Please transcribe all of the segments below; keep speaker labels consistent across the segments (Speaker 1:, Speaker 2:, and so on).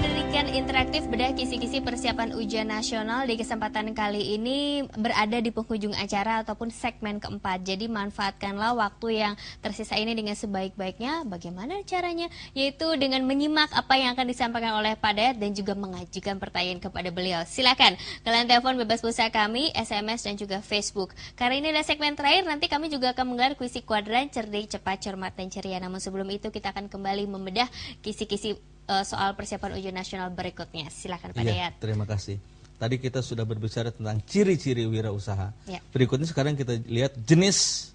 Speaker 1: Pendidikan interaktif bedah kisi-kisi persiapan ujian nasional di kesempatan kali ini berada di penghujung acara ataupun segmen keempat. Jadi manfaatkanlah waktu yang tersisa ini dengan sebaik-baiknya. Bagaimana caranya? Yaitu dengan menyimak apa yang akan disampaikan oleh Pak Dayat dan juga mengajukan pertanyaan kepada beliau. Silakan kalian telepon bebas pulsa kami, SMS dan juga Facebook. Karena ini adalah segmen terakhir, nanti kami juga akan menggelar kuisi kuadran cerdik, cepat, cermat, dan ceria. Namun sebelum itu kita akan kembali membedah kisi-kisi soal persiapan ujian nasional berikutnya. Silakan Pak Dayat.
Speaker 2: Terima kasih. Tadi kita sudah berbicara tentang ciri-ciri wirausaha.
Speaker 1: Ya.
Speaker 2: Berikutnya sekarang kita lihat jenis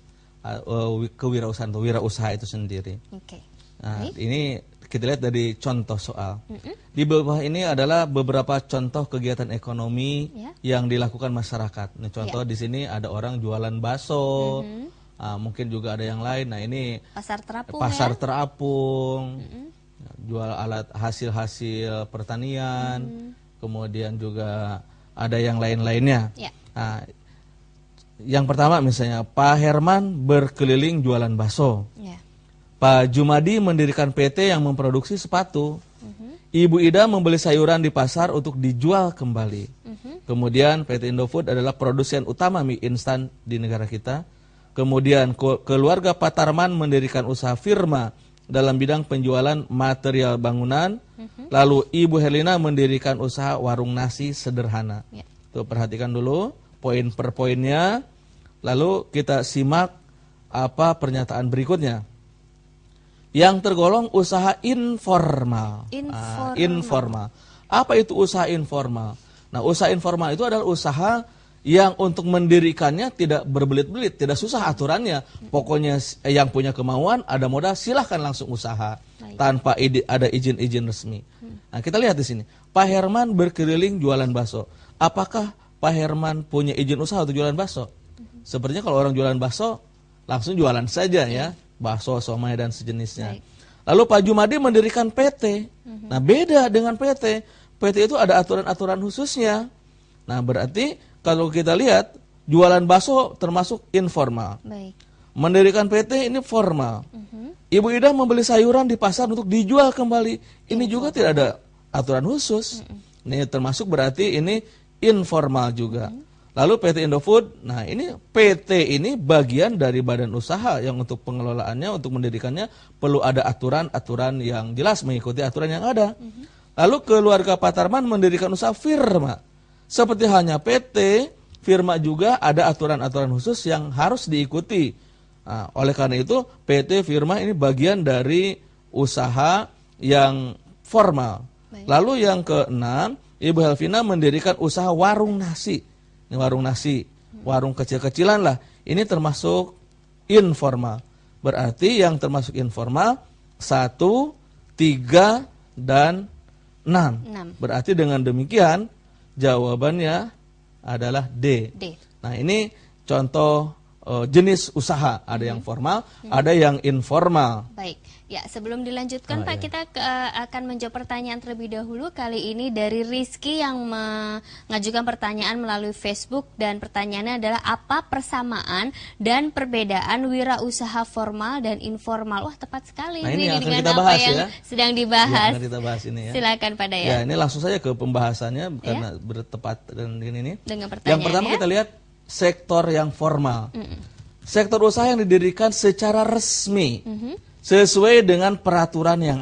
Speaker 2: kewirausahaan atau wirausaha itu sendiri.
Speaker 1: Oke.
Speaker 2: Nah, ini kita lihat dari contoh soal. Di bawah ini adalah beberapa contoh kegiatan ekonomi yang dilakukan masyarakat. Nah, contoh di sini ada orang jualan bakso, mungkin juga ada yang lain. Nah, ini
Speaker 1: pasar terapung.
Speaker 2: Pasar terapung. Jual alat hasil-hasil pertanian, kemudian juga ada yang lain-lainnya. Nah, yang pertama misalnya Pak Herman berkeliling jualan bakso. Pak Jumadi mendirikan PT yang memproduksi sepatu. Ibu Ida membeli sayuran di pasar untuk dijual kembali. Kemudian PT Indofood adalah produsen utama mie instan di negara kita. Kemudian keluarga Pak Tarman mendirikan usaha firma dalam bidang penjualan material bangunan. Lalu Ibu Herlina mendirikan usaha warung nasi sederhana. Tuh, perhatikan dulu poin per poinnya. Lalu kita simak apa pernyataan berikutnya. Yang tergolong usaha informal. Informal. Apa itu usaha informal? Nah, usaha informal itu adalah usaha yang untuk mendirikannya tidak berbelit-belit, tidak susah aturannya. Pokoknya yang punya kemauan, ada modal, silahkan langsung usaha tanpa ada izin-izin resmi. Nah, kita lihat di sini. Pak Herman berkeliling jualan bakso. Apakah Pak Herman punya izin usaha untuk jualan bakso? Sepertinya kalau orang jualan bakso, langsung jualan saja ya. Bakso, somai, dan sejenisnya. Lalu Pak Jumadi mendirikan PT. Nah, beda dengan PT. PT itu ada aturan-aturan khususnya. Nah, berarti kalau kita lihat, jualan bakso termasuk informal. Mendirikan PT ini formal. Ibu Ida membeli sayuran di pasar untuk dijual kembali. Ini juga tidak ada aturan khusus. Ini termasuk berarti ini informal juga. Lalu PT Indofood, nah ini PT ini bagian dari badan usaha yang untuk pengelolaannya, untuk mendirikannya perlu ada aturan-aturan yang jelas mengikuti aturan yang ada. Lalu keluarga Pak Tarman mendirikan usaha firma. Seperti hanya PT, firma juga ada aturan-aturan khusus yang harus diikuti. Nah, oleh karena itu, PT, firma ini bagian dari usaha yang formal. Lalu yang keenam, Ibu Helvina mendirikan usaha warung nasi. Ini warung nasi, warung kecil-kecilan lah. Ini termasuk informal. Berarti yang termasuk informal, 1, 3, dan 6. Berarti dengan demikian, jawabannya adalah D. Nah, ini contoh jenis usaha. Ada yang formal, ada yang informal.
Speaker 1: Baik. Ya, sebelum dilanjutkan Pak, kita akan menjawab pertanyaan terlebih dahulu. Kali ini dari Rizky yang mengajukan pertanyaan melalui Facebook. Dan pertanyaannya adalah apa persamaan dan perbedaan wirausaha formal dan informal? Wah, tepat sekali.
Speaker 2: Nah, ini yang akan
Speaker 1: dengan
Speaker 2: kita
Speaker 1: apa
Speaker 2: bahas
Speaker 1: yang sedang dibahas.
Speaker 2: Akan kita bahas ini ya.
Speaker 1: Silakan Pak Dayat.
Speaker 2: Ya, ini langsung saja ke pembahasannya karena bertepat dengan ini.
Speaker 1: Dengan pertanyaan.
Speaker 2: Yang pertama kita lihat sektor yang formal. Sektor usaha yang didirikan secara resmi sesuai dengan peraturan yang